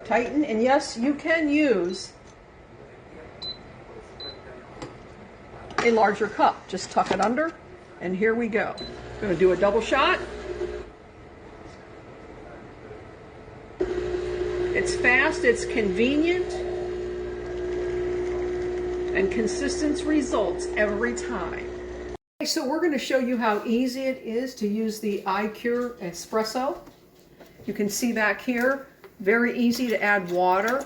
Tighten, and yes, you can use a larger cup. Just tuck it under, and here we go. I'm going to do a double shot. It's fast, it's convenient, and consistent results every time. Okay, so we're going to show you how easy it is to use the ICUIRE Espresso. You can see back here, very easy to add water.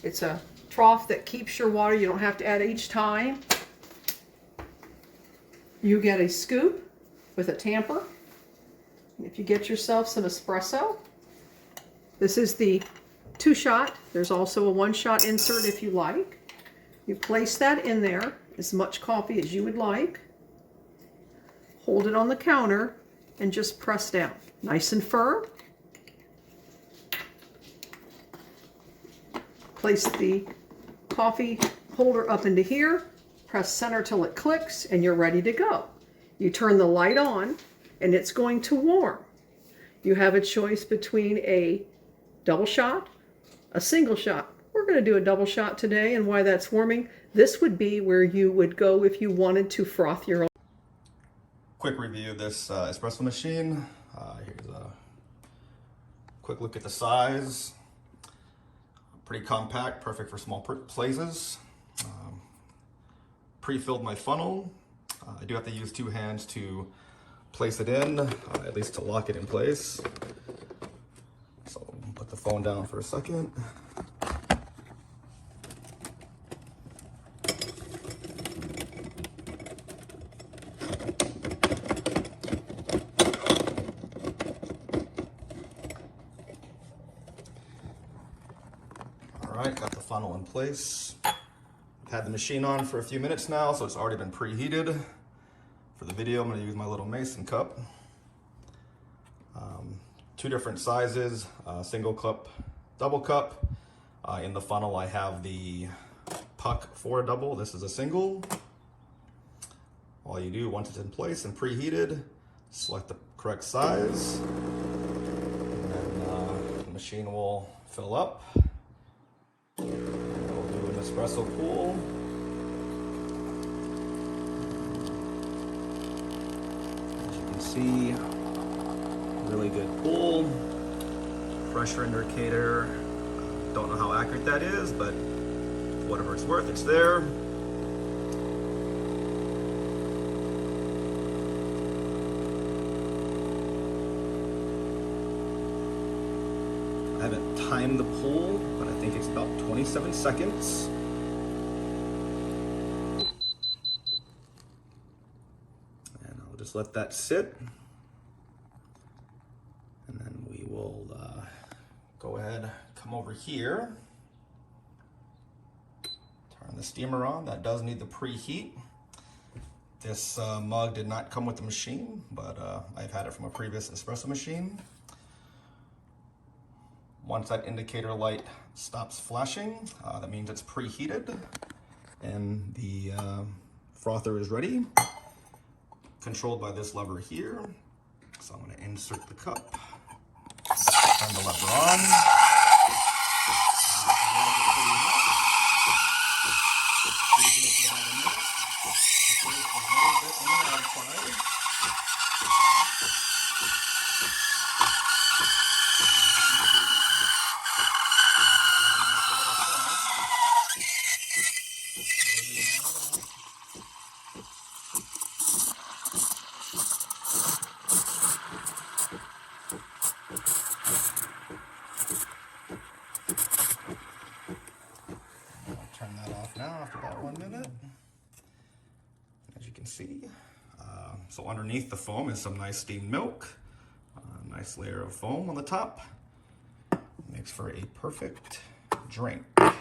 It's a trough that keeps your water. You don't have to add each time. You get a scoop with a tamper. If you get yourself some espresso, this is the 2-shot. There's also a 1-shot insert if you like. You place that in there, as much coffee as you would like. Hold it on the counter and just press down. Nice and firm. Place the coffee holder up into here, press center till it clicks, and you're ready to go. You turn the light on and it's going to warm. You have a choice between a double shot, a single shot. We're going to do a double shot today, and why that's warming. This would be where you would go if you wanted to froth your own. Quick review of this espresso machine. Here's a quick look at the size. Pretty compact, perfect for small places. Pre-filled my funnel. I do have to use 2 hands to place it in, at least to lock it in place. So put the phone down for a second. All right, got the funnel in place. I've had the machine on for a few minutes now, so it's already been preheated. For the video, I'm going to use my little mason cup. 2 different sizes, single cup, double cup. In the funnel, I have the puck for a double. This is a single. All you do, once it's in place and preheated, select the correct size, and then the machine will fill up. We'll do an espresso pool. As you can see, really good pool. Pressure indicator. Don't know how accurate that is, but whatever it's worth, it's there. I haven't timed the pool, but I think it's about 27 seconds. And I'll just let that sit. And then we will go ahead, come over here. Turn the steamer on. That does need the preheat. This mug did not come with the machine, but I've had it from a previous espresso machine. Once that indicator light stops flashing, that means it's preheated and the frother is ready. Controlled by this lever here. So I'm going to insert the cup, turn the lever on. Turn that off now after about 1 minute. As you can see, so underneath the foam is some nice steamed milk. Nice layer of foam on the top. Makes for a perfect drink. A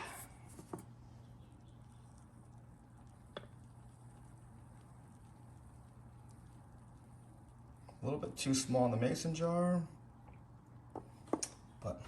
little bit too small in the mason jar, but